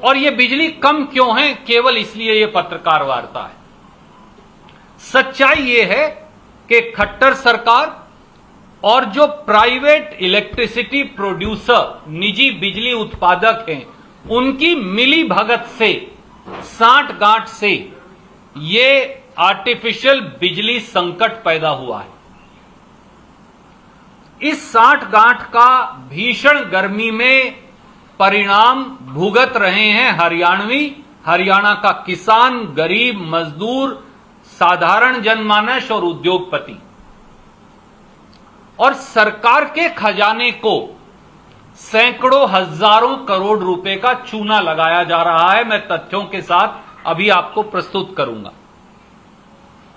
और ये बिजली कम क्यों है, केवल इसलिए ये पत्रकार वार्ता है। सच्चाई ये है कि खट्टर सरकार और जो प्राइवेट इलेक्ट्रिसिटी प्रोड्यूसर, निजी बिजली उत्पादक हैं, उनकी मिली भगत से, सांठ-गांठ से ये आर्टिफिशियल बिजली संकट पैदा हुआ है। इस सांठ-गांठ का भीषण गर्मी में परिणाम भुगत रहे हैं हरियाणा का किसान, गरीब, मजदूर, साधारण जनमानस और उद्योगपति। और सरकार के खजाने को सैकड़ों हजारों करोड़ रुपए का चूना लगाया जा रहा है। मैं तथ्यों के साथ अभी आपको प्रस्तुत करूंगा।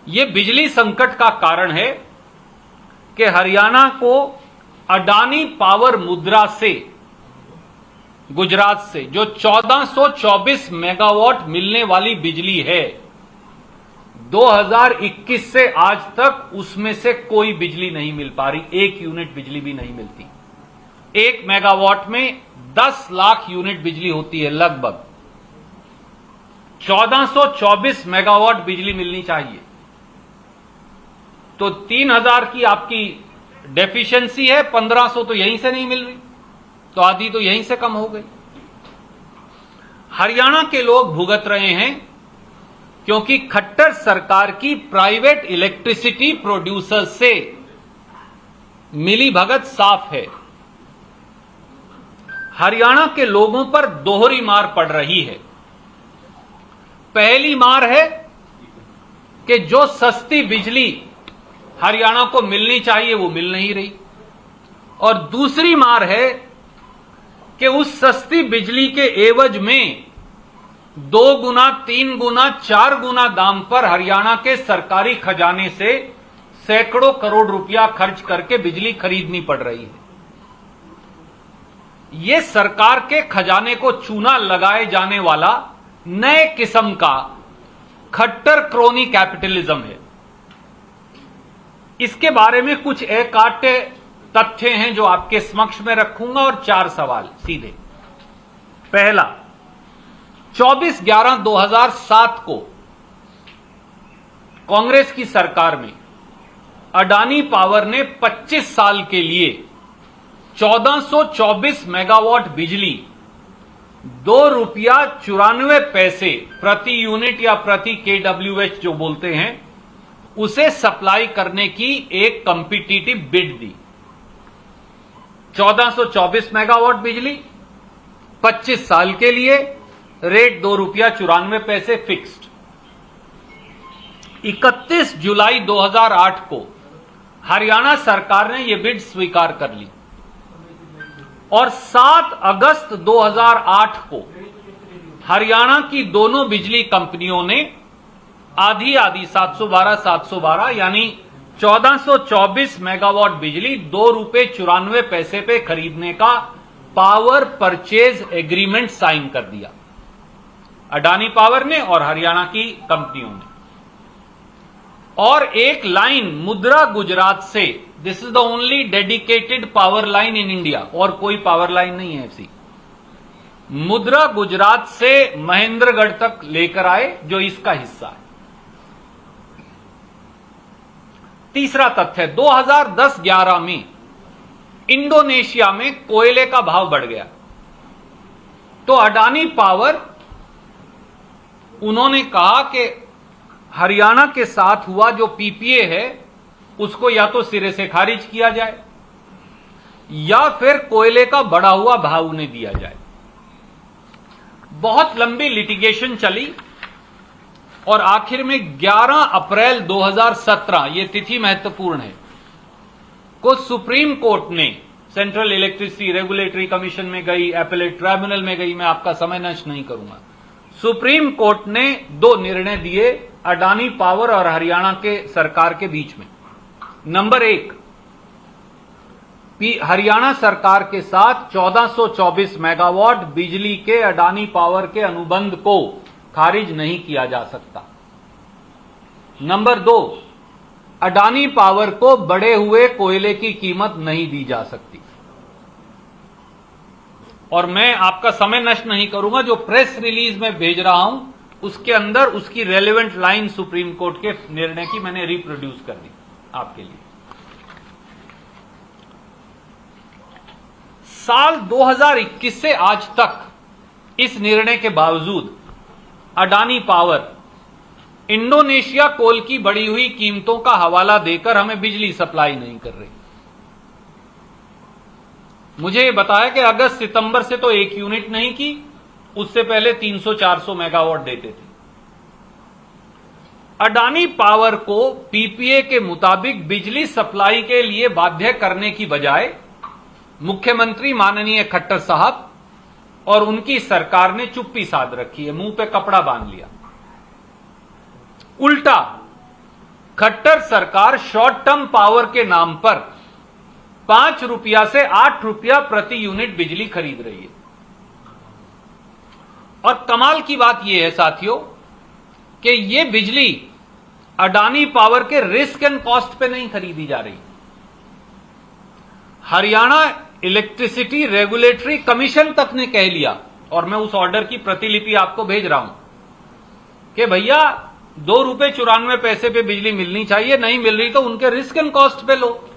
यह बिजली संकट का कारण है कि हरियाणा को अडानी पावर मुद्रा से, गुजरात से, जो 1424 मेगावाट मिलने वाली बिजली है, 2021 से आज तक उसमें से कोई बिजली नहीं मिल पा रही। 1 यूनिट बिजली भी नहीं मिलती। 1 मेगावाट में 10 लाख यूनिट बिजली होती है लगभग। 1424 मेगावाट बिजली मिलनी चाहिए, तो 3000 की आपकी डेफिशिएंसी है, 1500 तो यहीं से नहीं मिल रही, तो आधी तो यहीं से कम हो गई। हरियाणा के लोग भुगत रहे हैं क्योंकि खट्टर सरकार की प्राइवेट इलेक्ट्रिसिटी प्रोड्यूसर से मिली भगत साफ है। हरियाणा के लोगों पर दोहरी मार पड़ रही है। पहली मार है कि जो सस्ती बिजली हरियाणा को मिलनी चाहिए वो मिल नहीं रही, और दूसरी मार है कि उस सस्ती बिजली के एवज में 2 गुना, 3 गुना, 4 गुना दाम पर हरियाणा के सरकारी खजाने से सैकड़ों करोड़ रुपया खर्च करके बिजली खरीदनी पड़ रही है। यह सरकार के खजाने को चूना लगाए जाने वाला नए किस्म का खट्टर क्रोनी कैपिटलिज्म है। इसके बारे में कुछ एकाटे तथ्य हैं जो आपके समक्ष में रखूंगा और 4 सवाल सीधे। पहला, 24/11/2007 को कांग्रेस की सरकार में अडानी पावर ने 25 साल के लिए 1424 मेगावाट बिजली 2 रुपया 94 पैसे प्रति यूनिट या प्रति KWH जो बोलते हैं, उसे सप्लाई करने की एक कॉम्पिटिटिव बिड दी। 1424 मेगावाट बिजली 25 साल के लिए, रेट 2 रुपया 94 पैसे फिक्स्ड। 31 जुलाई 2008 को हरियाणा सरकार ने यह बिड स्वीकार कर ली और 7 अगस्त 2008 को हरियाणा की दोनों बिजली कंपनियों ने आधी 712 यानी 1424 मेगावाट बिजली 2 रुपये 94 पैसे पे खरीदने का पावर परचेज एग्रीमेंट साइन कर दिया, अडानी पावर ने और हरियाणा की कंपनियों ने। और एक लाइन मुद्रा गुजरात से, this is the only dedicated power line in India, और कोई पावर लाइन नहीं है ऐसी, मुद्रा गुजरात से महेंद्रगढ़ तक लेकर आए जो इसका हिस्सा है। तीसरा तथ्य, 2010-11 में इंडोनेशिया में कोयले का भाव बढ़ गया, तो अडानी पावर, उन्होंने कहा कि हरियाणा के साथ हुआ जो PPA है उसको या तो सिरे से खारिज किया जाए या फिर कोयले का बढ़ा हुआ भाव उन्हें दिया जाए। बहुत लंबी लिटिगेशन चली और आखिर में 11 अप्रैल 2017, यह तिथि महत्वपूर्ण है, को सुप्रीम कोर्ट ने, सेंट्रल इलेक्ट्रिसिटी रेगुलेटरी कमीशन में गई, एपेलेट ट्राइब्यूनल में गई, मैं आपका समय नष्ट नहीं करूंगा, सुप्रीम कोर्ट ने 2 निर्णय दिए अडानी पावर और हरियाणा के सरकार के बीच में। नंबर 1, हरियाणा सरकार के साथ 1424 मेगावाट बिजली के अडानी पावर के अनुबंध को खारिज नहीं किया जा सकता। नंबर 2, अडानी पावर को बढ़े हुए कोयले की कीमत नहीं दी जा सकती। और मैं आपका समय नष्ट नहीं करूंगा, जो प्रेस रिलीज में भेज रहा हूं उसके अंदर उसकी रेलेवेंट लाइन सुप्रीम कोर्ट के निर्णय की मैंने रिप्रोड्यूस कर दी आपके लिए। साल 2021 से आज तक इस निर्णय के बावजूद अडानी पावर इंडोनेशिया कोल की बढ़ी हुई कीमतों का हवाला देकर हमें बिजली सप्लाई नहीं कर रही। मुझे ये बताया कि अगस्त सितंबर से तो 1 यूनिट नहीं की, उससे पहले 300-400 मेगावाट देते थे। अडानी पावर को पीपीए के मुताबिक बिजली सप्लाई के लिए बाध्य करने की बजाय मुख्यमंत्री माननीय खट्टर साहब और उनकी सरकार ने चुप्पी साध रखी है, मुंह पे कपड़ा बांध लिया। उल्टा खट्टर सरकार शॉर्ट टर्म पावर के नाम पर 5 रुपया से 8 रुपया प्रति यूनिट बिजली खरीद रही है। और कमाल की बात यह है साथियों कि यह बिजली अडानी पावर के रिस्क एंड कॉस्ट पे नहीं खरीदी जा रही। हरियाणा इलेक्ट्रिसिटी रेगुलेटरी कमीशन तक ने कह लिया, और मैं उस ऑर्डर की प्रतिलिपि आपको भेज रहा हूं, कि भैया 2 रुपए 94 पैसे पे बिजली मिलनी चाहिए, नहीं मिल रही तो उनके रिस्क एंड कॉस्ट पे लो।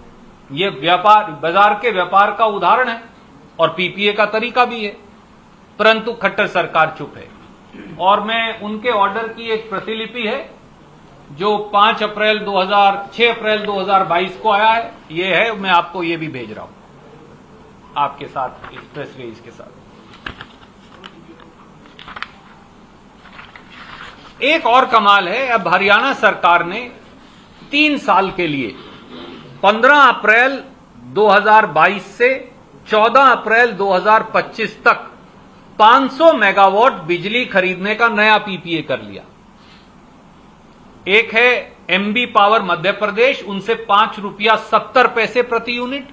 ये व्यापार, बाजार के व्यापार का उदाहरण है और पीपीए का तरीका भी है, परंतु खट्टर सरकार चुप है। और मैं उनके ऑर्डर की एक प्रतिलिपि है जो 6 अप्रैल 2022 को आया है, ये है, मैं आपको ये भी भेज रहा हूं आपके साथ, इस प्रेस रिलीज के साथ। एक और कमाल है, अब हरियाणा सरकार ने 3 साल के लिए 15 अप्रैल 2022 से 14 अप्रैल 2025 तक 500 मेगावाट बिजली खरीदने का नया पीपीए कर लिया। एक है एमबी पावर मध्य प्रदेश, उनसे 5 रुपया 70 पैसे प्रति यूनिट,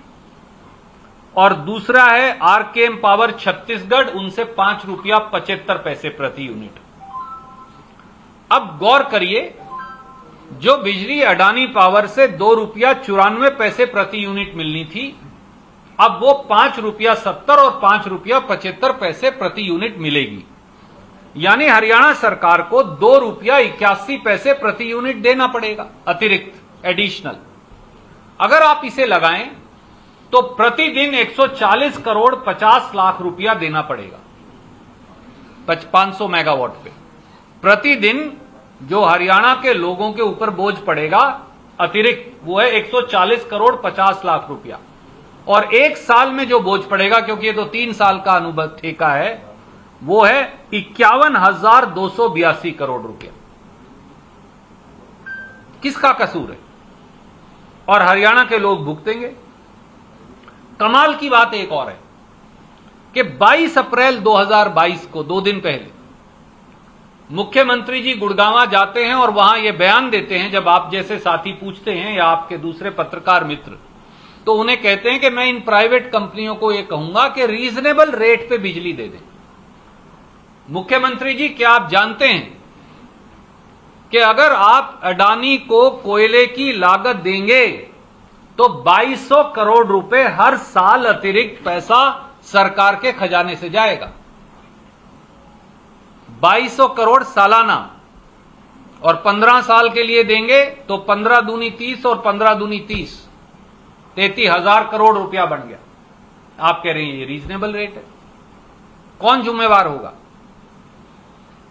और दूसरा है आरकेएम पावर छत्तीसगढ़, उनसे 5 रुपया 75 पैसे प्रति यूनिट। अब गौर करिए, जो बिजली अडानी पावर से 2 रुपया 94 पैसे प्रति यूनिट मिलनी थी, अब वो 5 रुपया 70 और 5 रुपया 75 पैसे प्रति यूनिट मिलेगी। यानी हरियाणा सरकार को 2 रुपया 81 पैसे प्रति यूनिट देना पड़ेगा अतिरिक्त, एडिशनल। अगर आप इसे लगाएं तो प्रतिदिन 140 करोड़ 50 लाख रुपया देना पड़ेगा 500 मेगावाट पे। प्रतिदिन जो हरियाणा के लोगों के ऊपर बोझ पड़ेगा अतिरिक्त, वो है 140 करोड़ 50 लाख रुपया। और 1 साल में जो बोझ पड़ेगा, क्योंकि ये तो 3 साल का अनुबंध ठेका है, वो है 51,282 करोड़ रुपया। किसका कसूर है? और हरियाणा के लोग भुगतेंगे। कमाल की बात एक और है कि 22 अप्रैल 2022 को, 2 दिन पहले, मुख्यमंत्री जी गुड़गांव जाते हैं और वहां ये बयान देते हैं। जब आप जैसे साथी पूछते हैं या आपके दूसरे पत्रकार मित्र, तो उन्हें कहते हैं कि मैं इन प्राइवेट कंपनियों को ये कहूंगा कि रीजनेबल रेट पे बिजली दे दें। मुख्यमंत्री जी, क्या आप जानते हैं कि अगर आप अडानी को कोयले की लागत देंगे तो 2200 करोड़ रुपए हर साल अतिरिक्त पैसा सरकार के खजाने से जाएगा। 2200 करोड़ सालाना, और 15 साल के लिए देंगे तो 15 दूनी 30 और 15 दूनी 30, 33,000 करोड़ रुपया बन गया। आप कह रहे हैं ये रीजनेबल रेट है, कौन जिम्मेवार होगा?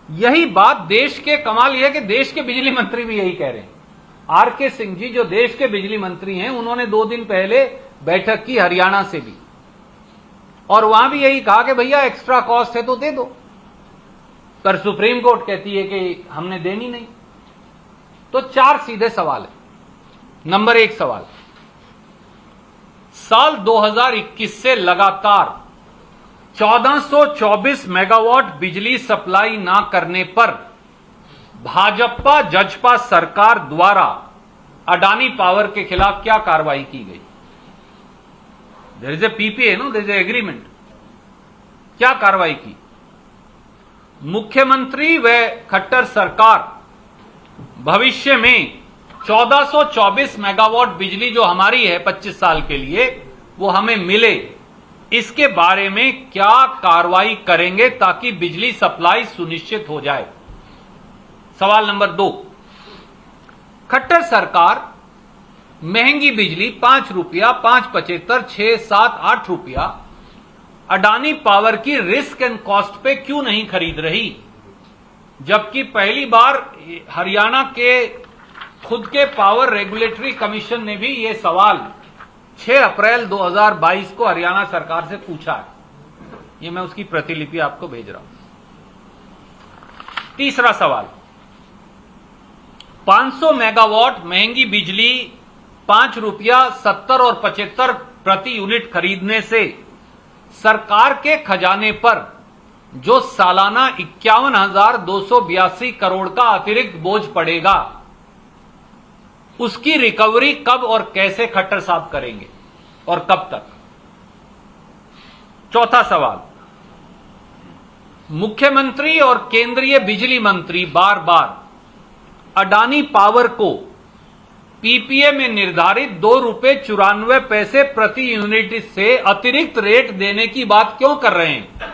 यही बात देश के, कमाल यह है कि देश के बिजली मंत्री भी यही कह रहे हैं। आरके सिंह जी, जो देश के बिजली मंत्री हैं, उन्होंने 2 दिन पहले बैठक की हरियाणा से भी, और वहां भी यही कहा कि भैया एक्स्ट्रा कॉस्ट है तो दे दो, पर सुप्रीम कोर्ट कहती है कि हमने देनी नहीं। तो 4 सीधे सवाल है। नंबर 1 सवाल, साल 2021 से लगातार 1424 मेगावाट बिजली सप्लाई ना करने पर भाजपा जजपा सरकार द्वारा अडानी पावर के खिलाफ क्या कार्रवाई की गई? There is a PPA, no, there is a agreement. क्या कार्रवाई की? मुख्यमंत्री व खट्टर सरकार भविष्य में 1424 मेगावाट बिजली जो हमारी है 25 साल के लिए, वो हमें मिले इसके बारे में क्या कार्रवाई करेंगे ताकि बिजली सप्लाई सुनिश्चित हो जाए। सवाल नंबर 2, खट्टर सरकार महंगी बिजली 5 रुपया, 5.75, 6, 7, 8 रुपया अडानी पावर की रिस्क एंड कॉस्ट पे क्यों नहीं खरीद रही, जबकि पहली बार हरियाणा के खुद के पावर रेगुलेटरी कमीशन ने भी यह सवाल 6 अप्रैल 2022 को हरियाणा सरकार से पूछा है। यह मैं उसकी प्रतिलिपि आपको भेज रहा हूं। तीसरा सवाल, 500 मेगावाट महंगी बिजली 5 रुपया 70 और 75 प्रति यूनिट खरीदने से सरकार के खजाने पर जो सालाना 51,282 करोड़ का अतिरिक्त बोझ पड़ेगा, उसकी रिकवरी कब और कैसे खट्टर साहब करेंगे और कब तक। चौथा सवाल, मुख्यमंत्री और केंद्रीय बिजली मंत्री बार बार अडानी पावर को पीपीए में निर्धारित 2 रुपये 94 पैसे प्रति यूनिट से अतिरिक्त रेट देने की बात क्यों कर रहे हैं।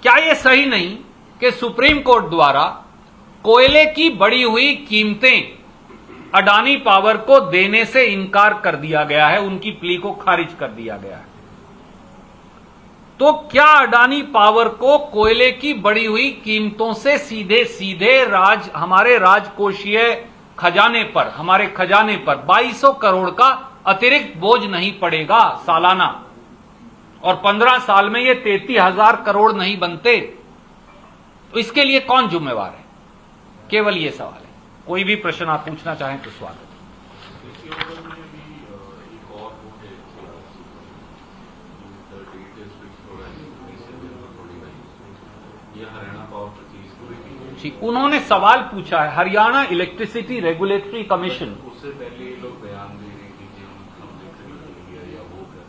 क्या यह सही नहीं कि सुप्रीम कोर्ट द्वारा कोयले की बढ़ी हुई कीमतें अडानी पावर को देने से इनकार कर दिया गया है, उनकी प्ली को खारिज कर दिया गया है। तो क्या अडानी पावर को कोयले की बढ़ी हुई कीमतों से सीधे सीधे हमारे राजकोषीय खजाने पर, हमारे खजाने पर 2200 करोड़ का अतिरिक्त बोझ नहीं पड़ेगा सालाना, और 15 साल में ये 33,000 करोड़ नहीं बनते, तो इसके लिए कौन जिम्मेवार है। केवल ये सवाल है। कोई भी प्रश्न आप पूछना चाहें तो स्वागत। जी, उन्होंने सवाल पूछा है हरियाणा इलेक्ट्रिसिटी रेगुलेटरी कमीशन। उससे पहले ये लोग बयान दे रहे थे कि हम खरीद या वो कर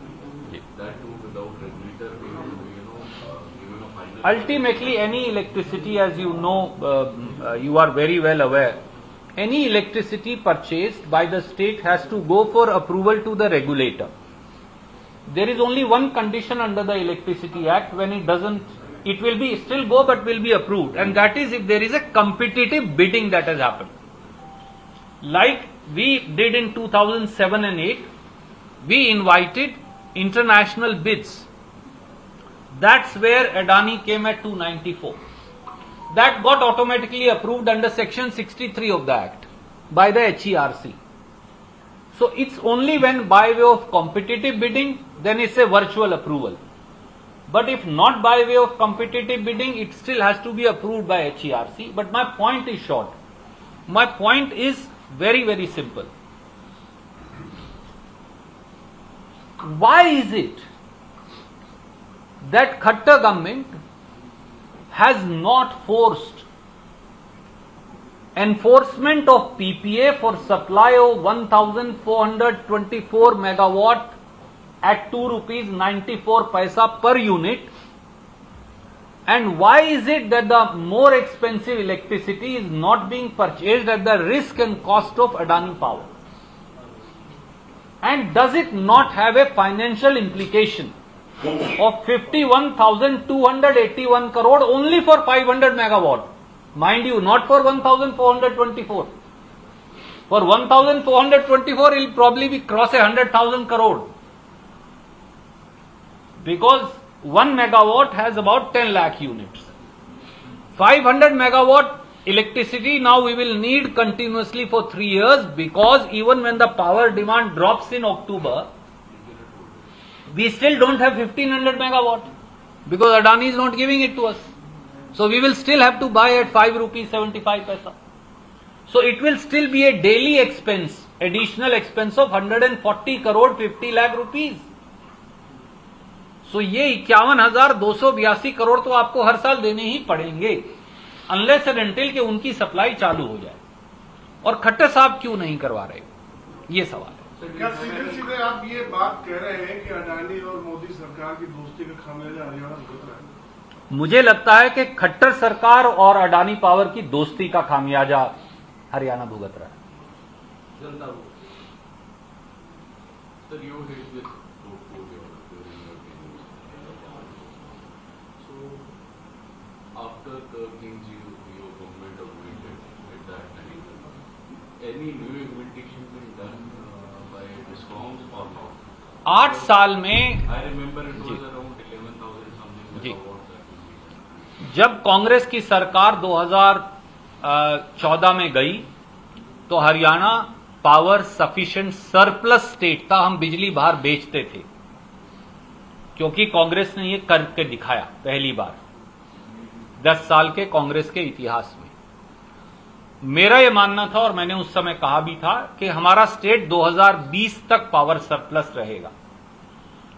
Ultimately, any electricity, as you know, you are very well aware, any electricity purchased by the state has to go for approval to the regulator. There is only one condition under the Electricity Act. When it doesn't, it will be still go but will be approved, and that is if there is a competitive bidding that has happened. Like we did in 2007 and 8, we invited international bids. That's where Adani came at 294. That got automatically approved under section 63 of the Act by the HERC. So it's only when by way of competitive bidding, then it's a virtual approval. But if not by way of competitive bidding, it still has to be approved by HERC. But my point is short. My point is very, very simple. Why is it that Khattar government has not forced enforcement of PPA for supply of 1424 megawatt at 2 rupees 94 paisa per unit? And why is it that the more expensive electricity is not being purchased at the risk and cost of Adani Power? And does it not have a financial implication of 51,281 crore only for 500 megawatt? Mind you, not for 1,424. For 1,424, it will probably be cross 100,000 crore. Because 1 megawatt has about 10 lakh units. 500 megawatt electricity now we will need continuously for 3 years, because even when the power demand drops in October, we still don't have 1500 megawatt because Adani is not giving it to us. So we will still have to buy at 5 rupees 75 paisa. So it will still be a daily expense, additional expense of 140 crore 50 lakh rupees. So ये 51,282 करोड़ तो आपको हर साल देने ही पड़ेंगे, unless and until कि उनकी supply चालू हो जाए। और खट्टर साहब क्यों नहीं करवा रहे, ये सवाल है। क्या सीधे सीधे आप ये बात कह रहे हैं कि अडानी और मोदी सरकार की दोस्ती का खामियाजा हरियाणा भुगत रहा है? मुझे लगता है कि खट्टर सरकार और अडानी पावर की दोस्ती का खामियाजा हरियाणा भुगत रहा है। जनता Sir, you hit with portfolio. after the things your government upgraded at that time, any new implementation been done by DISCOMs or not? 8 साल में I remember it was around 11,000 something ji. megawatts that was used. जब कांग्रेस की सरकार 2014 में गई तो Haryana power sufficient surplus state था। हम बिजली बाहर बेचते थे क्योंकि कांग्रेस ने ये करके दिखाया पहली बार 10 साल के कांग्रेस के इतिहास में। मेरा ये मानना था और मैंने उस समय कहा भी था कि हमारा स्टेट 2020 तक पावर सरप्लस रहेगा,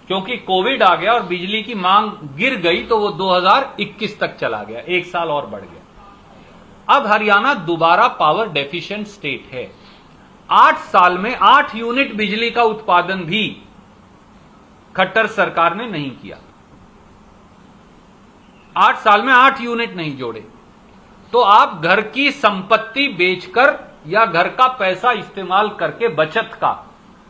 क्योंकि कोविड आ गया और बिजली की मांग गिर गई तो वो 2021 तक चला गया, 1 साल और बढ़ गया। अब हरियाणा दोबारा पावर डेफिशिएंट स्टेट है। 8 साल में 8 यूनिट बिजली का उत्पादन भी खट्टर सरकार ने नहीं किया। 8 साल में 8 यूनिट नहीं जोड़े। तो आप घर की संपत्ति बेचकर या घर का पैसा इस्तेमाल करके बचत का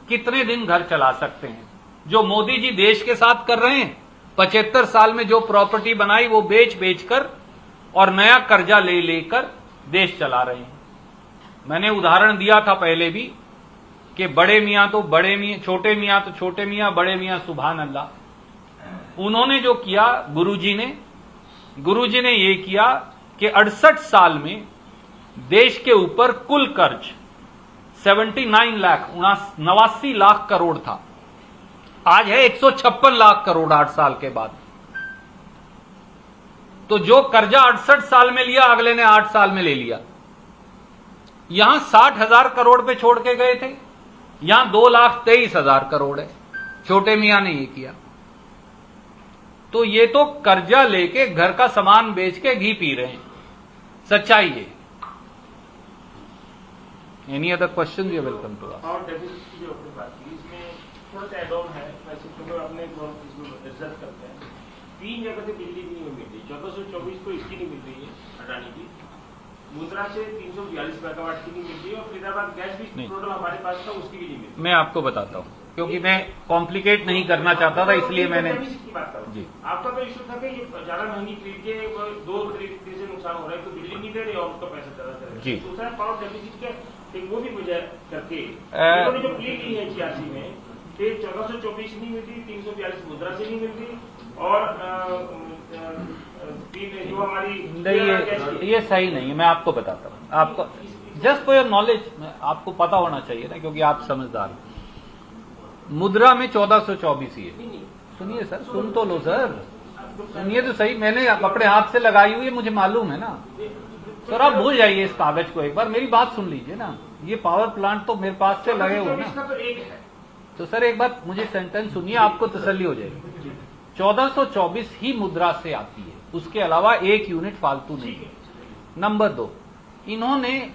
कितने दिन घर चला सकते हैं? जो मोदी जी देश के साथ कर रहे हैं, 75 साल में जो प्रॉपर्टी बनाई वो बेच कर और नया कर्जा ले लेकर देश चला रहे हैं। मैंने उदाहरण दिया था पहले भी कि बड़े मियां तो बड़े मियां, छोटे मियां तो छोटे मियां, बड़े मियां सुभान अल्लाह। उन्होंने जो किया गुरुजी ने ये किया कि 68 साल में देश के ऊपर कुल कर्ज 79 लाख 89 लाख करोड़ था, आज है 156 लाख करोड़ 8 साल के बाद। तो जो कर्जा 68 साल में लिया अगले ने 8 साल में ले लिया। यहां 60,000 करोड़ पे छोड़ के गए थे, यहां 2,23,000 करोड़ है। छोटे मियां ने ये किया। तो ये तो कर्जा लेके घर का सामान बेच के घी पी रहे हैं, सच्चाई है। Any other question? You welcome to ask. और डेफिसिट की जो आपने बात की, इसमें थोड़ा सा एड ऑन है, वैसे तो अपने इसमें रिजर्व करते हैं। 3 जगह से बिजली भी नहीं मिल रही। 1424 को इसकी नहीं मिल रही है अडानी की, मुद्रा से 342 मेगावाट की नहीं मिल रही है, और फरीदाबाद गैस भी टोटल हमारे पास था उसकी भी नहीं मिल रही। मैं आपको बताता हूं, क्योंकि मैं कॉम्प्लिकेट नहीं करना चाहता था, इसलिए मैंने की बात करूं जी। आपका तो इशू था कि ये ज्यादा महंगी खरीद के 2 तरीके से नुकसान हो रहा है, तो बिजली नहीं दे रही और उसका पैसा ज्यादा दे रहे जी। हैं। दूसरा पावर डेफिसिट के एक वो भी वजह करके इन्होंने जो प्ली की है 86 में कि 1424 नहीं मिल रही, 342 मुद्रा से नहीं मिल रही, और जो हमारी ये सही नहीं है। मैं आपको बताता हूं, आपको जस्ट फॉर योर नॉलेज आपको पता होना चाहिए ना, क्योंकि आप समझदार हैं। मुद्रा में 1424 ही है। सुनिए सर, सुन तो लो सर, सुनिए तो सही। मैंने अपने हाथ से लगाई हुई है, मुझे मालूम है ना सर। आप भूल जाइए इस कागज को, एक बार मेरी बात सुन लीजिए ना। ये पावर प्लांट तो मेरे पास से लगे हुए ना। तो सर एक बार मुझे सेंटेंस सुनिए, आपको तसल्ली हो जाएगी। 1424 ही मुद्रा से आती है, उसके अलावा 1 यूनिट फालतू नहीं है। नंबर 2, इन्होंने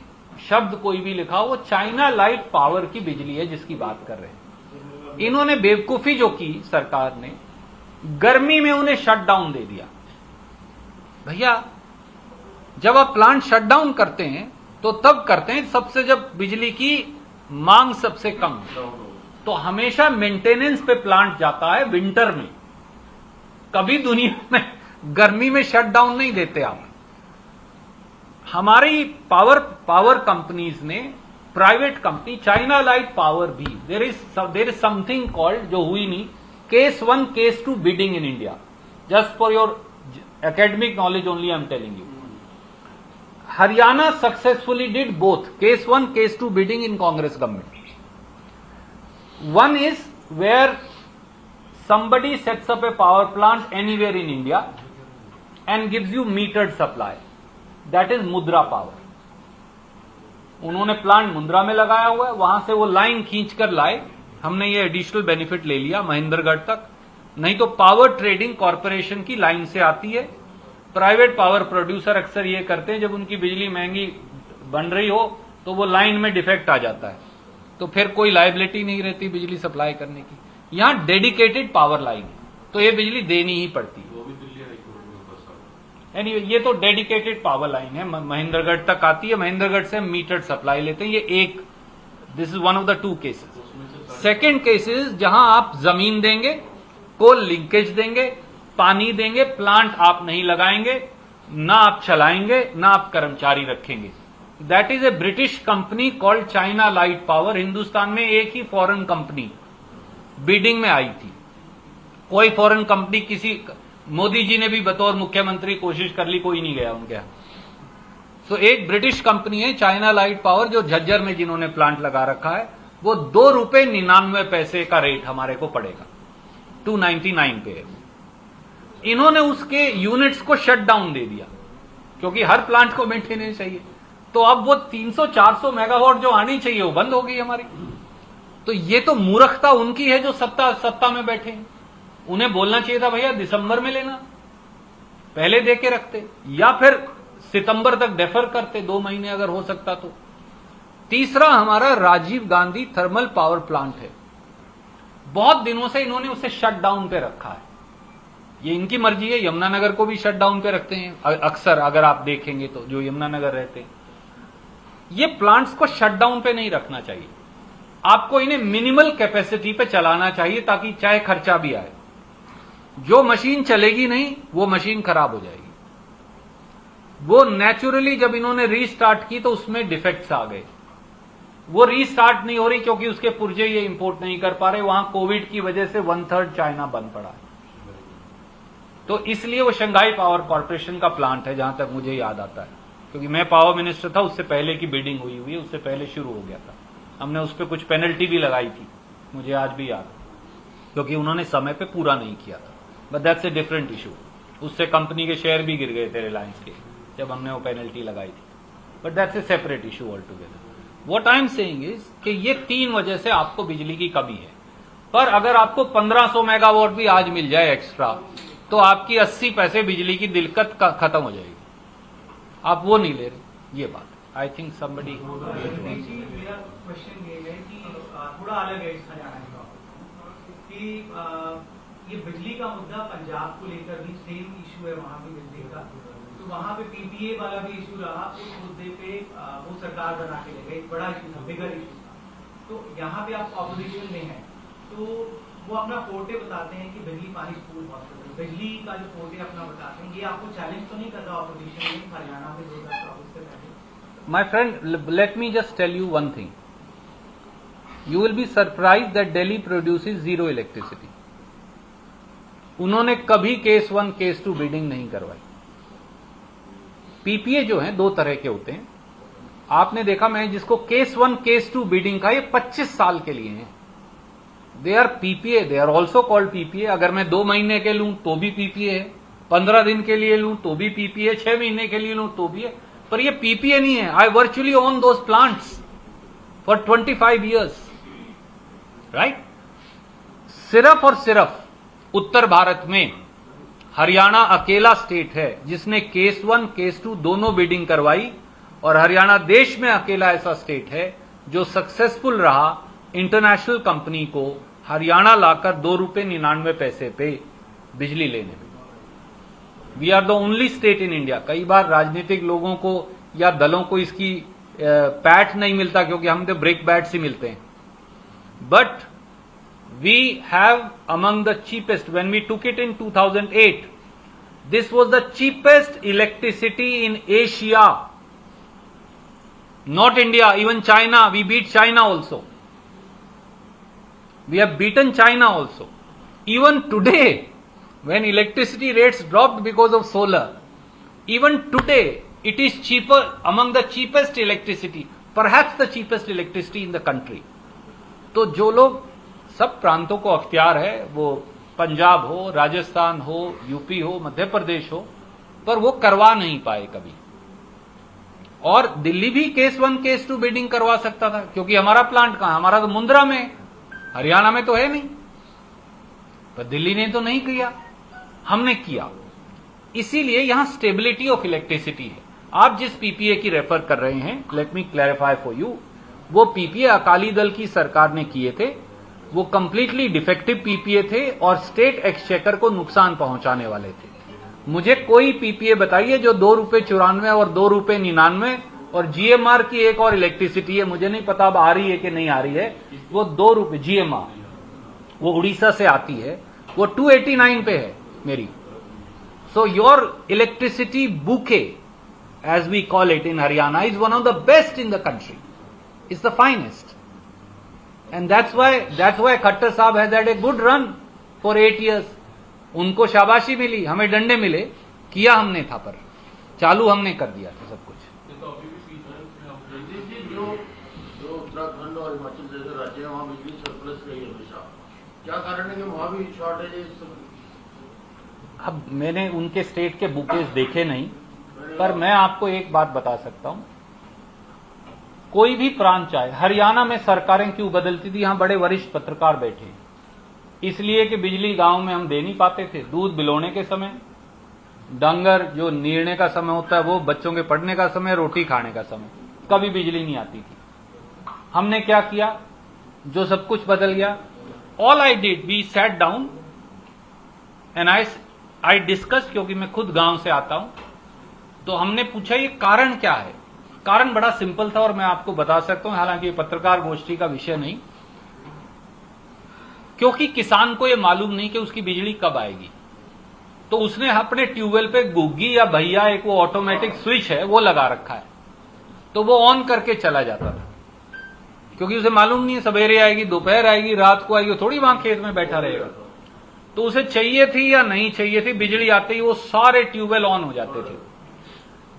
शब्द कोई भी लिखा, वो चाइना लाइट पावर की बिजली है जिसकी बात कर रहे हैं। इन्होंने बेवकूफी जो की सरकार ने, गर्मी में उन्हें शटडाउन दे दिया। भैया जब आप प्लांट शटडाउन करते हैं तो तब करते हैं सबसे जब बिजली की मांग सबसे कम हो। तो हमेशा मेंटेनेंस पे प्लांट जाता है विंटर में, कभी दुनिया में गर्मी में शटडाउन नहीं देते आप। हमारी पावर कंपनीज ने, private company China light power भी, देर इज समथिंग कॉल्ड, जो हुई नहीं, case 1 case 2 bidding in India. Just for your academic knowledge only I am telling you. Haryana successfully did both case 1 case 2 bidding in Congress government. One is where somebody sets up a power plant anywhere in India and gives you metered supply. That is मुद्रा power. उन्होंने plant मुद्रा में लगाया हुआ है, वहां से वो लाइन खींच कर लाए, हमने ये एडिशनल बेनिफिट ले लिया महेंद्रगढ़ तक। नहीं तो पावर ट्रेडिंग कॉर्पोरेशन की लाइन से आती है। प्राइवेट पावर प्रोड्यूसर अक्सर ये करते हैं, जब उनकी बिजली महंगी बन रही हो तो वो लाइन में डिफेक्ट आ जाता है, तो फिर कोई लायबिलिटी नहीं रहती बिजली सप्लाई करने की। यहां डेडिकेटेड पावर लाइन है, तो ये बिजली देनी ही पड़ती है। वो भी दिल्ली हाईकोर्ट में फंसा। एनीवे, ये तो डेडिकेटेड पावर लाइन है, महेंद्रगढ़ तक आती है। महेंद्रगढ़ से मीटर्ड सप्लाई लेते हैं। ये एक, this is one of the 2 cases. Second cases जहां आप जमीन देंगे, कोल लिंकेज देंगे, पानी देंगे, प्लांट आप नहीं लगाएंगे, ना आप चलाएंगे ना आप कर्मचारी रखेंगे। That is a British company called China light power. Hindustan में एक ही फॉरेन कंपनी बिडिंग में आई थी, कोई फॉरेन कंपनी किसी, मोदी जी ने भी बतौर मुख्यमंत्री कोशिश कर ली, कोई नहीं गया उनके यहां। तो एक ब्रिटिश कंपनी है चाइना लाइट पावर, जो झज्जर में जिन्होंने प्लांट लगा रखा है, वो ₹2.99 का रेट हमारे को पड़ेगा, 299 पे है। इन्होंने उसके यूनिट्स को शट डाउन दे दिया, क्योंकि हर प्लांट को मेंटेनेंस चाहिए। तो अब वो 300-400 मेगावाट जो आनी चाहिए वो बंद हो गई हमारी। तो ये तो मूर्खता उनकी है जो सत्ता में बैठे हैं। उन्हें बोलना चाहिए था भैया दिसंबर में लेना, पहले दे के रखते, या फिर सितंबर तक डेफर करते 2 महीने अगर हो सकता तो। तीसरा हमारा Rajiv Gandhi thermal power plant है, बहुत दिनों से इन्होंने उसे शट डाउन पे रखा है। ये इनकी मर्जी है, यमुनानगर को भी शट डाउन पे रखते हैं अक्सर, अगर आप देखेंगे तो जो यमुनानगर रहते हैं। ये प्लांट्स को शट डाउन पे नहीं रखना चाहिए, आपको इन्हें मिनिमल कैपेसिटी पे चलाना चाहिए, ताकि चाहे खर्चा भी आए। जो मशीन चलेगी नहीं वो मशीन खराब हो जाएगी। वो नेचुरली जब इन्होंने रीस्टार्ट की तो उसमें डिफेक्ट्स आ गए, वो रीस्टार्ट नहीं हो रही क्योंकि उसके पुर्जे ये इंपोर्ट नहीं कर पा रहे। वहां कोविड की वजह से 1/3 चाइना बंद पड़ा है, तो इसलिए वो शंघाई पावर कॉर्पोरेशन का प्लांट है, जहां तक मुझे याद आता है, क्योंकि मैं पावर मिनिस्टर था उससे पहले की बिडिंग हुई है, उससे पहले शुरू हो गया था। हमने उस पर कुछ पेनल्टी भी लगाई थी, मुझे आज भी याद है, क्योंकि उन्होंने समय पे पूरा नहीं किया था। But that's a different issue. उससे कंपनी के शेयर भी गिर गए थे रिलायंस के, जब हमने वो पेनल्टी लगाई थी। But that's a separate issue all together. What I am saying is कि ये 3 वजह से आपको बिजली की कमी है। पर अगर आपको 1500 मेगावाट भी आज मिल जाए एक्स्ट्रा, तो आपकी 80 पैसे बिजली की दिक्कत खत्म हो जाएगी। आप वो नहीं ले रहे, ये बात। I think somebody. मेरा क्वेश्चन ये है कि थोड़ा अलग है इस हरियाणा का, कि ये बिजली का मुद्दा पंजाब को लेकर भी सेम इशू है, वहां भी बिजली का, तो वहां पे पीपीए वाला भी इशू रहा। उस मुद्दे पे वो सरकार बना के ले गई, बड़ा इशू था, बिगर इशू था। तो यहाँ पे आप ऑपोजिशन में हैं, तो वो अपना फोर्टे बताते हैं कि बिजली पानी स्कूल हॉस्पिटल, बिजली का जो फोर्टे अपना बताते हैं, ये आपको चैलेंज तो नहीं कर रहा ऑपोजिशन में हरियाणा में 2024 से पहले? My friend, let me just tell you one thing. You will be surprised that Delhi produces zero electricity. उन्होंने कभी केस 1 केस 2 बिडिंग नहीं करवाई। पीपीए जो है 2 तरह के होते हैं, आपने देखा, मैं जिसको केस 1 केस 2 बिडिंग का, ये 25 साल के लिए हैं। They are PPA, they are also called PPA. अगर मैं 2 महीने के लूं तो भी पीपीए है, 15 दिन के लिए लूं तो भी पीपीए, 6 महीने के लिए लूं तो भी है। पर ये पीपीए नहीं है। I virtually own those plants for 25 years, right. सिर्फ और सिर्फ उत्तर भारत में हरियाणा अकेला स्टेट है जिसने केस 1 केस 2 दोनों बिडिंग करवाई, और हरियाणा देश में अकेला ऐसा स्टेट है जो सक्सेसफुल रहा इंटरनेशनल कंपनी को हरियाणा लाकर ₹2.99 पे बिजली लेने में। We are the only state in India. कई बार राजनीतिक लोगों को या दलों को इसकी पैठ नहीं मिलता, क्योंकि हम तो ब्रेक बैट्स ही मिलते हैं। But we have among the cheapest, when we took it in 2008, this was the cheapest electricity in Asia, not India, even China. We beat China also, we have beaten China also. Even today, when electricity rates dropped because of solar, even today it is cheaper, among the cheapest electricity, perhaps the cheapest electricity in the country. तो जो लोग, सब प्रांतों को अख्तियार है, वो पंजाब हो, राजस्थान हो, यूपी हो, मध्य प्रदेश हो, पर वो करवा नहीं पाए कभी। और दिल्ली भी केस 1 केस 2 बिडिंग करवा सकता था, क्योंकि हमारा प्लांट कहां, हमारा तो मुंद्रा में, हरियाणा में तो है नहीं। पर दिल्ली ने तो नहीं किया, हमने किया। इसीलिए यहां स्टेबिलिटी ऑफ इलेक्ट्रिसिटी है। आप जिस पीपीए की रेफर कर रहे हैं, let me clarify for you, वो पीपीए अकाली दल की सरकार ने किए थे। वो कंप्लीटली डिफेक्टिव पीपीए थे और स्टेट एक्सचेकर को नुकसान पहुंचाने वाले थे। मुझे कोई पीपीए बताइए जो ₹2.94 और ₹2.99 और जीएमआर की एक और इलेक्ट्रिसिटी है, मुझे नहीं पता अब आ रही है कि नहीं आ रही है, वो ₹2 जीएमआर, वो उड़ीसा से आती है, वो 289 पे है मेरी। So your electricity bouquet, as we call it in Haryana, is one of the best in the country. It's the finest. And that's why Khattar Sahab has had a good run for 8 years. उनको शाबाशी मिली, हमें डंडे मिले, किया हमने था, पर चालू हमने कर दिया था सब कुछ। जो उत्तराखंड और हिमाचल जैसे राज्य है वहाँ बिजली सरप्लस रही है हमेशा, क्या कारण है कि वहाँ भी शॉर्टेज है? अब मैंने उनके स्टेट के बुकेज देखे नहीं, पर मैं आपको एक बात बता सकता हूं, कोई भी प्रांत चाहे, हरियाणा में सरकारें क्यों बदलती थी, यहां बड़े वरिष्ठ पत्रकार बैठे, इसलिए कि बिजली गांव में हम दे नहीं पाते थे। दूध बिलोने के समय, डंगर जो नीड़ने का समय होता है, वो बच्चों के पढ़ने का समय, रोटी खाने का समय, कभी बिजली नहीं आती थी। हमने क्या किया, जो सब कुछ बदल गया। All I did, we sat down and I discuss, क्योंकि मैं खुद गांव से आता हूं, तो हमने पूछा ये कारण क्या है। कारण बड़ा सिंपल था और मैं आपको बता सकता हूं, हालांकि ये पत्रकार गोष्ठी का विषय नहीं, क्योंकि किसान को ये मालूम नहीं कि उसकी बिजली कब आएगी, तो उसने अपने ट्यूबवेल पे गुग्गी या भैया, एक वो ऑटोमेटिक स्विच है वो लगा रखा है, तो वो ऑन करके चला जाता था, क्योंकि उसे मालूम नहीं है सवेरे आएगी, दोपहर आएगी, रात को आएगी, थोड़ी वहां खेत में बैठा रहेगा। तो उसे चाहिए थी या नहीं चाहिए थी, बिजली आते ही वो सारे ट्यूबवेल ऑन हो जाते थे।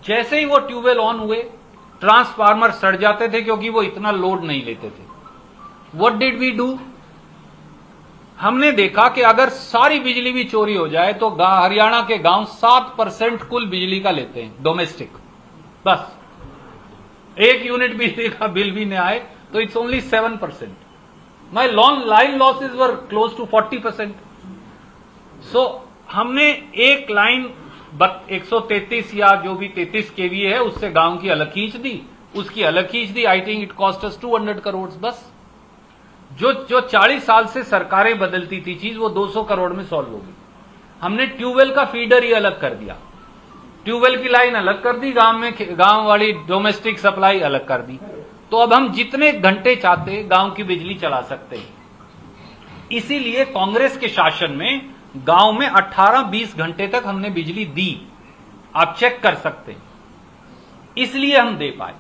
जैसे ही वो ट्यूबवेल ऑन हुए, ट्रांसफार्मर सड़ जाते थे, क्योंकि वो इतना लोड नहीं लेते थे। व्हाट डिड वी डू, हमने देखा कि अगर सारी बिजली भी चोरी हो जाए तो हरियाणा के गांव 7% कुल बिजली का लेते हैं, डोमेस्टिक, बस 1 यूनिट बिजली का बिल भी नहीं आए तो it's only 7%। My line losses were close to 40%। So हमने एक लाइन 133 या जो भी 33 केवी है उससे गांव की अलग खींच दी, उसकी अलग खींच दी। I think it cost us 200 crore. बस जो 40 साल से सरकारें बदलती थी चीज, वो 200 करोड़ में सॉल्व होगी। हमने ट्यूबवेल का फीडर ही अलग कर दिया, ट्यूबवेल की लाइन अलग कर दी, गांव वाली डोमेस्टिक सप्लाई अलग कर दी। तो अब हम जितने घंटे चाहते गांव की बिजली चला सकते हैं। इसीलिए कांग्रेस के शासन में गांव में 18-20 घंटे तक हमने बिजली दी, आप चेक कर सकते हैं, इसलिए हम दे पाए।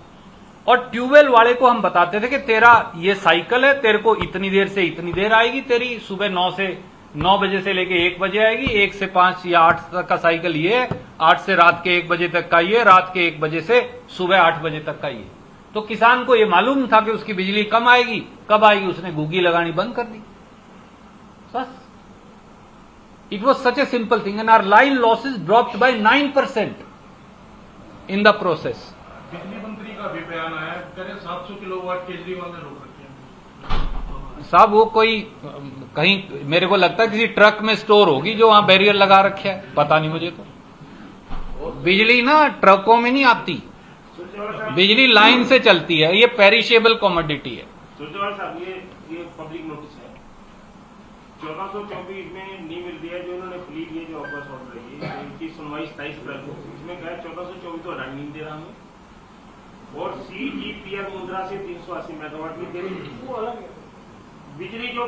और ट्यूबवेल वाले को हम बताते थे कि तेरा ये साइकिल है, तेरे को इतनी देर से इतनी देर आएगी, तेरी सुबह 9 बजे से लेके 1 बजे आएगी, 1 से 5 या 8 तक का साइकिल ये है, 8 से रात के 1 बजे तक का ये, रात के 1 बजे से सुबह 8 बजे तक का ये। तो किसान को ये मालूम था कि उसकी बिजली कम आएगी, कब आएगी, उसने गुग्गी लगानी बंद कर दी, बस। It was such a simple thing, and our line losses dropped by 9% in the process. बिजली मंत्री का भी बयान आया, करें 700 किलोवाट केजरीवाल ने रोक रखी है। साहब वो कोई कहीं, मेरे को लगता है किसी ट्रक में स्टोर होगी जो वहां बैरियर लगा रखे है, पता नहीं मुझे तो। बिजली ना ट्रकों में नहीं आती, बिजली लाइन से चलती है, ये पेरिशेबल कमोडिटी है। सुरजेवाला साहब, ये पब्लिक नोटिस है, 1424 में नहीं मिल रही है, जो उन्होंने प्लीड किया, जो वापस ऑर्डर है, इनकी सुनवाई 27 अप्रैल को, इसमें क्या है 1424 तो हटाने नहीं दे रहा हमें, और CGPL मुद्रा से 380 मेगावाट की दे रही, वो अलग है। बिजली जो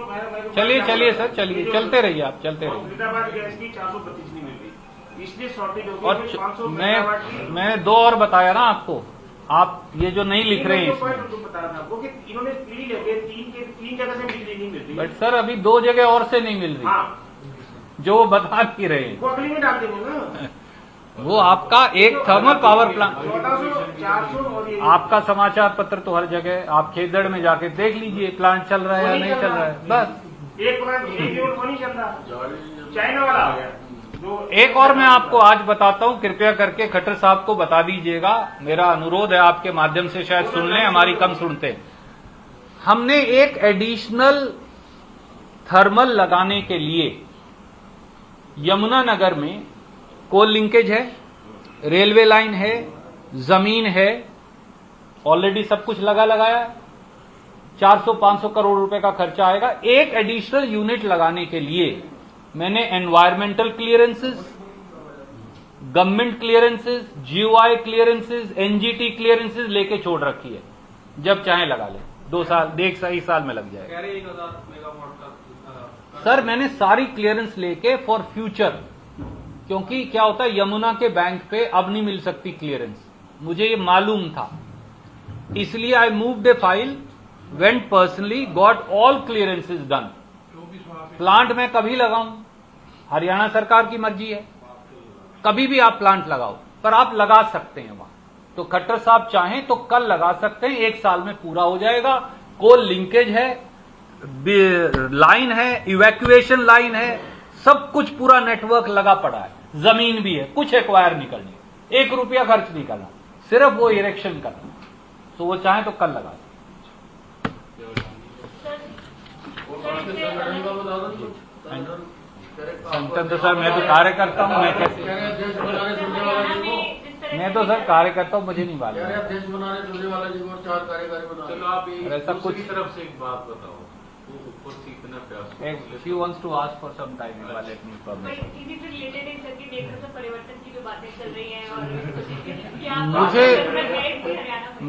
चलिए सर, चलिए चलते रहिए आप, चलते रहिए। फरीदाबाद गैस की 432 नहीं मिल रही, इसलिए शॉर्टेज हो और गई। 500 मेगावाट की मैंने 2 और बताया ना आपको, आप ये जो नहीं लिख रहे हैं इसमें। बता रहा था आपको कि इन्होंने प्ली लेके 3 जगह से बिजली नहीं मिल रही, बट सर अभी 2 जगह और से नहीं मिल रही, हाँ, जो वो बता नहीं रहे हैं, वो अगली में डाल देंगे ना। वो आपका एक थर्मल पावर प्लांट, 1400, 400 और ये आपका समाचार पत्र तो हर जगह, आप खेदड़ में जाके देख लीजिए प्लांट चल रहा है या नहीं चल रहा है, बस। एक प्लांट वो नहीं चल रहा, चाइना वाला आ गया। एक और मैं आपको आज बताता हूं, कृपया करके खट्टर साहब को बता दीजिएगा, मेरा अनुरोध है आपके माध्यम से, शायद सुन लें, हमारी कम सुनते हैं। हमने एक एडिशनल थर्मल लगाने के लिए यमुनानगर में कोल लिंकेज है, रेलवे लाइन है, जमीन है, ऑलरेडी सब कुछ लगाया, 400-500 करोड़ रुपए का खर्चा आएगा। एक एडिशनल यूनिट लगाने के लिए मैंने environmental clearances, government clearances, GOI clearances, NGT clearances लेके छोड़ रखी है, जब चाहे लगा ले, 2 साल, 1 साल में लग जाएगा। 1000 मेगावाट का सर मैंने सारी क्लियरेंस लेके फॉर फ्यूचर क्योंकि क्या होता है, यमुना के बैंक पे अब नहीं मिल सकती क्लियरेंस, मुझे ये मालूम था, इसलिए I moved A file, went personally, got all clearances done. Plant मैं कभी लगाऊं, हरियाणा सरकार की मर्जी है, कभी भी आप प्लांट लगाओ, पर आप लगा सकते हैं वहां। तो खट्टर साहब चाहें तो कल लगा सकते हैं, 1 साल में पूरा हो जाएगा। कोल लिंकेज है, लाइन है, इवैक्यूएशन लाइन है, सब कुछ पूरा नेटवर्क लगा पड़ा है, जमीन भी है, कुछ एक्वायर नहीं करनी, 1 रुपया खर्च नहीं करना, सिर्फ वो इरेक्शन करना। तो वो चाहे तो कल लगा सकते। संगठन तो सर मैं तो कार्यकर्ता हूँ, मैं कैसे, मैं तो सर कार्यकर्ता हूँ, मुझे नहीं मालूम। देश बनाने चलने वाला जी और 4 कार्यकारी बना। चलो आप ऐसा कुछ दूसरी तरफ से एक बात बताओ, वो ऊपर से इतना प्यास She wants to ask for some time, let me permission. इसी से रिलेटेड है सर कि नेतृत्व परिवर्तन की जो बातें चल रही हैं और क्या मुझे,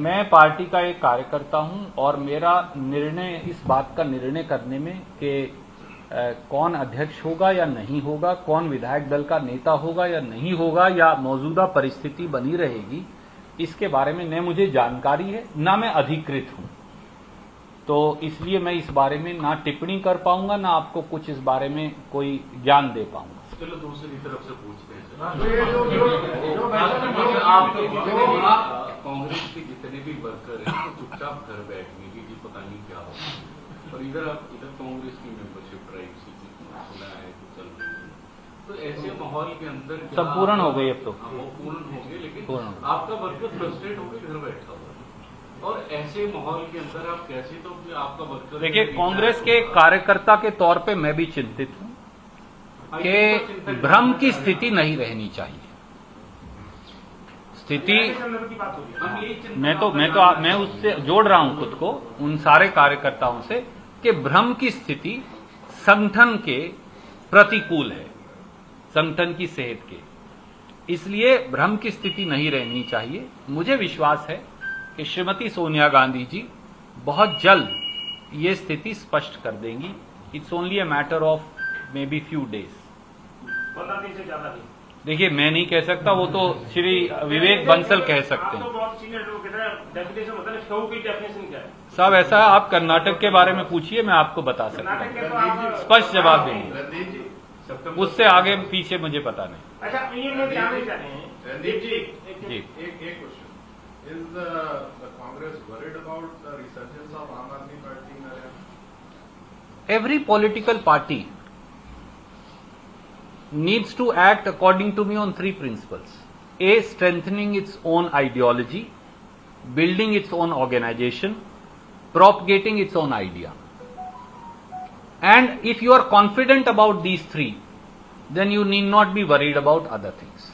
मैं पार्टी का एक कार्यकर्ता हूं और मेरा निर्णय, इस बात का निर्णय करने में कि कौन अध्यक्ष होगा या नहीं होगा, कौन विधायक दल का नेता होगा या नहीं होगा, या मौजूदा परिस्थिति बनी रहेगी, इसके बारे में न मुझे जानकारी है, ना मैं अधिकृत हूं। तो इसलिए मैं इस बारे में ना टिप्पणी कर पाऊंगा, ना आपको कुछ इस बारे में कोई ज्ञान दे पाऊंगा। चलो दूसरी तरफ से पूछते हैं कांग्रेस के जितने भी वर्कर हैं वो चुपचाप घर बैठने की जी पता नहीं क्या हो, और इधर कांग्रेस की मेंबरशिप ड्राइव सुना है तो चल रही है, तो ऐसे माहौल के अंदर सब पूर्ण हो गई अब तो। वो पूर्ण हो गए, लेकिन पूर्ण। आपका वर्कर फ्रस्ट्रेट होकर घर बैठा हुआ है, और ऐसे माहौल के अंदर आप कैसे, तो आपका वर्कर, देखिए कांग्रेस के कार्यकर्ता के तौर पे मैं भी चिंतित हूं कि भ्रम की स्थिति नहीं रहनी चाहिए। स्थिति मैं उससे जोड़ रहा हूं खुद को, उन सारे कार्यकर्ताओं से, कि भ्रम की स्थिति संगठन के प्रतिकूल है, संगठन की सेहत के, इसलिए भ्रम की स्थिति नहीं रहनी चाहिए। मुझे विश्वास है कि श्रीमती सोनिया गांधी जी बहुत जल्द ये स्थिति स्पष्ट कर देंगी। It's only a matter of may be few days. 15 दिन से ज्यादा नहीं। देखिए मैं नहीं कह सकता, वो तो श्री विवेक बंसल कह सकते आप तो हैं। बहुत सीनियर एडवोकेट है, डेफिनेशन मतलब शव की डेफिनेशन क्या है? साहब ऐसा है, आप कर्नाटक के बारे में पूछिए, मैं आपको बता सकता कर्नाटक हूँ, के तो आप स्पष्ट जवाब देंगे, रणदीप जी, उससे आगे पीछे मुझे पता नहीं। अच्छा ये लोग जानना चाह रहे हैं रणदीप जी, जी एक question, is the Congress worried about the resurgence of आम आदमी party in Haryana? every political party needs to act according to me on 3 principles. A, strengthening its own ideology, building its own organization, propagating its own idea. And if you are confident about these 3, then you need not be worried about other things.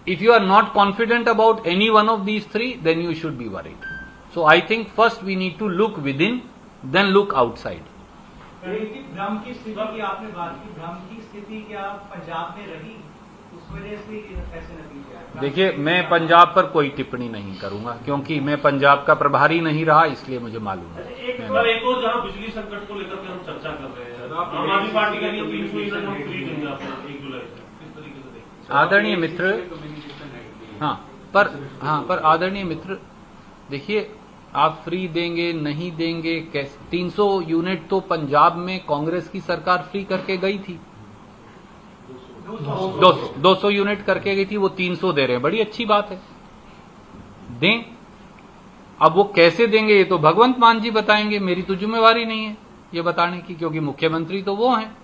If you are not confident about any one of these 3, then you should be worried. So I think first we need to look within, then look outside. भ्रम की स्थिति की आपने बात की, भ्रम की स्थिति क्या पंजाब में रही, उस वजह से ऐसे नतीजे आए? देखिए मैं पंजाब पर कोई टिप्पणी नहीं करूंगा, क्योंकि मैं पंजाब का प्रभारी नहीं रहा, इसलिए मुझे मालूम है। एक और जहां बिजली संकट को लेकर के हम चर्चा कर रहे हैं, आम आदमी पार्टी का लिए 300 यूनिट हम फ्री देंगे आपको 1 जुलाई से, किस तरीके से देंगे? आदरणीय मित्र, पर आदरणीय मित्र, देखिए आप फ्री देंगे नहीं देंगे कैसे, 300 यूनिट तो पंजाब में कांग्रेस की सरकार फ्री करके गई थी, 200 यूनिट करके गई थी, वो 300 दे रहे हैं, बड़ी अच्छी बात है, दें। अब वो कैसे देंगे ये तो भगवंत मान जी बताएंगे, मेरी तो जिम्मेवारी नहीं है ये बताने की, क्योंकि मुख्यमंत्री तो वो हैं।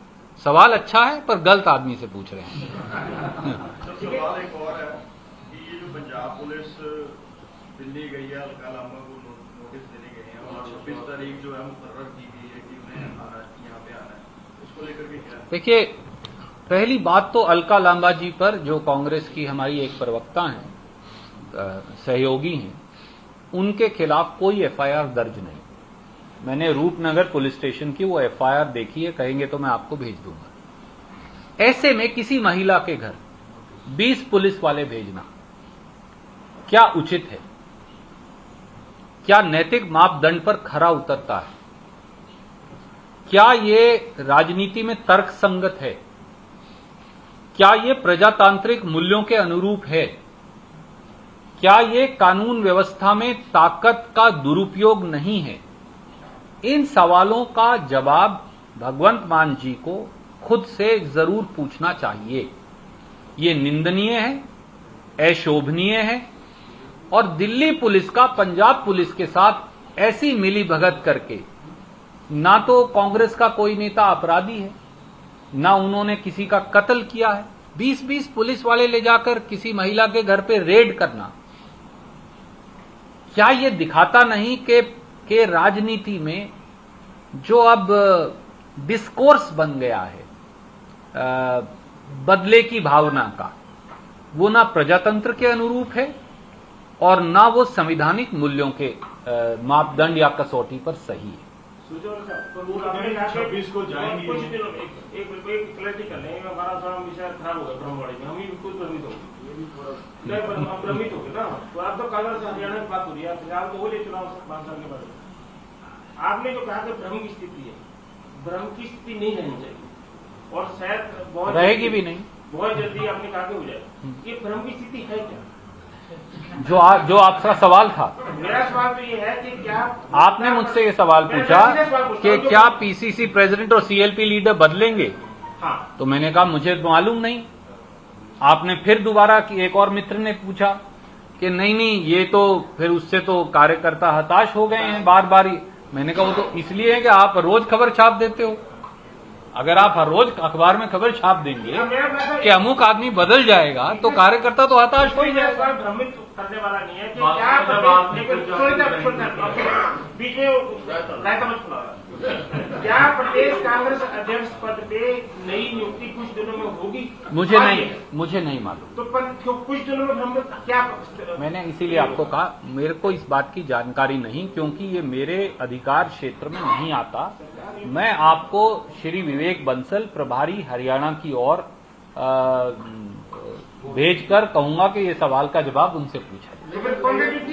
सवाल अच्छा है पर गलत आदमी से पूछ रहे हैं। सवाल एक और है कि ये जो पंजाब पुलिस दिल्ली गई है, अलका लांबा को नोटिस देने गए हैं, और 26 तारीख जो है मुकर्रर की गई है कि उन्हें यहाँ पे आना है, उसको लेकर के क्या? देखिए पहली बात तो अलका लांबा जी पर, जो कांग्रेस की हमारी एक प्रवक्ता हैं, सहयोगी हैं, उनके खिलाफ कोई एफआईआर दर्ज नहीं। मैंने रूपनगर पुलिस स्टेशन की वो एफआईआर देखी है, कहेंगे तो मैं आपको भेज दूंगा। ऐसे में किसी महिला के घर 20 पुलिस वाले भेजना क्या उचित है? क्या नैतिक मापदंड पर खरा उतरता है? क्या ये राजनीति में तर्क संगत है? क्या ये प्रजातांत्रिक मूल्यों के अनुरूप है? क्या ये कानून व्यवस्था में ताकत का दुरुपयोग नहीं है? इन सवालों का जवाब भगवंत मान जी को खुद से जरूर पूछना चाहिए। ये निंदनीय है, अशोभनीय है और दिल्ली पुलिस का पंजाब पुलिस के साथ ऐसी मिलीभगत करके, ना तो कांग्रेस का कोई नेता अपराधी है, ना उन्होंने किसी का कत्ल किया है। 20-20 पुलिस वाले ले जाकर किसी महिला के घर पे रेड करना, क्या ये दिखाता नहीं कि राजनीति में जो अब डिस्कोर्स बन गया है बदले की भावना का, वो ना प्रजातंत्र के अनुरूप है और ना वो संवैधानिक मूल्यों के मापदंड या कसौटी पर सही है। छब्बीस को जाएंगे कुछ दिनों में एक क्लैरिटी कर लेंगे। हमारा थोड़ा विषय खराब हो गया ब्रह्मवाड़ी में, हम भी बिल्कुल भ्रमित हो गए, हम भ्रमित हो गए ना। तो आप तो कांग्रेस हरियाणा की बात हो रही है, पंजाब तो हो रही चुनाव 5 साल के बाद। आपने जो कहा कि भ्रम की स्थिति है, भ्रम की स्थिति नहीं रहनी चाहिए और शायद बहुत रहेगी भी नहीं, बहुत जल्दी आपने कहा कि हो जाए। ये भ्रम की स्थिति है क्या? जो आपका सवाल था, मेरा सवाल तो ये है कि क्या आपने मुझसे ये सवाल पूछा कि क्या पीसीसी प्रेसिडेंट और सीएलपी लीडर बदलेंगे? हाँ। तो मैंने कहा मुझे मालूम नहीं। आपने फिर दोबारा एक और मित्र ने पूछा कि नहीं ये तो फिर उससे तो कार्यकर्ता हताश हो गए हैं बार बार ही। मैंने कहा वो तो इसलिए है कि आप रोज खबर छाप देते हो। अगर आप हर रोज अखबार में खबर छाप देंगे कि अमुक आदमी बदल जाएगा तो कार्यकर्ता तो हताश हो ही जाएगा। भ्रमित करने वाला नहीं है कि बीच में क्या प्रदेश कांग्रेस अध्यक्ष पद पे नई नियुक्ति कुछ दिनों में होगी? मुझे नहीं मालूम। तो कुछ दिनों में भ्रमित क्या? मैंने इसीलिए आपको कहा मेरे को इस बात की जानकारी नहीं, क्योंकि ये मेरे अधिकार क्षेत्र में नहीं आता। मैं आपको श्री विवेक बंसल प्रभारी हरियाणा की ओर भेजकर कहूंगा कि ये सवाल का जवाब उनसे पूछा।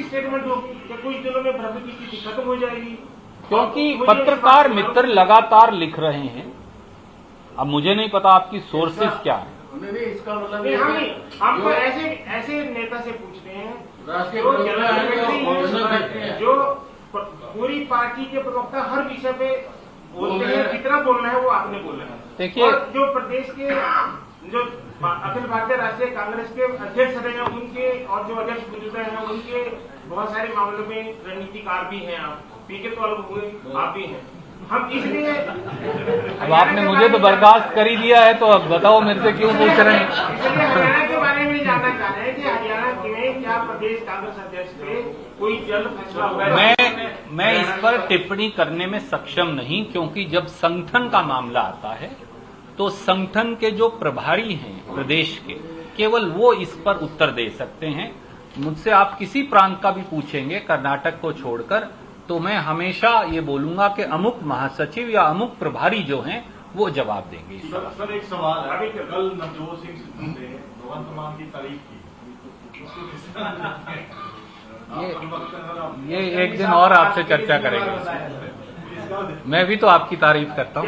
स्टेटमेंट होगी कि कुछ दिनों में भ्रमित की स्थिति खत्म हो जाएगी, क्योंकि पत्रकार मित्र लगातार लिख रहे हैं। अब मुझे नहीं पता आपकी सोर्सेस क्या है। नहीं, इसका मतलब हमको ऐसे नेता से पूछते हैं जो पूरी पार्टी के प्रवक्ता हर विषय पे बोलते हैं, कितना बोलना है वो आपने बोलना है। देखिए, जो प्रदेश के जो अखिल भारतीय राष्ट्रीय कांग्रेस के अध्यक्ष रहे हैं उनके और जो अध्यक्ष गुजरे हैं उनके बहुत सारे मामलों में रणनीतिकार भी हैं। आप पीके तो अलग हुए, आप भी हैं। हम इसलिए अब आपने मुझे तो बर्दाश्त कर ही लिया है, तो अब बताओ मेरे से क्यों पूछ रहे हैं? इसलिए हरियाणा के बारे में जानना चाह रहे हैं कि हरियाणा में क्या प्रदेश कांग्रेस अध्यक्ष पे कोई जल्द फैसला होगा? मैं इस पर टिप्पणी करने में सक्षम नहीं, क्योंकि जब संगठन का मामला आता है तो संगठन के जो प्रभारी हैं प्रदेश के, केवल वो इस पर उत्तर दे सकते हैं। मुझसे आप किसी प्रांत का भी पूछेंगे कर्नाटक को छोड़कर, तो मैं हमेशा ये बोलूंगा कि अमुक महासचिव या अमुक प्रभारी जो हैं वो जवाब देंगे। सर एक सवाल है, कल नवजोत सिंह सिद्धू ने भगवंत मान की तारीफ की, ये एक दिन और आपसे चर्चा करेंगे। मैं भी तो आपकी तारीफ करता हूँ।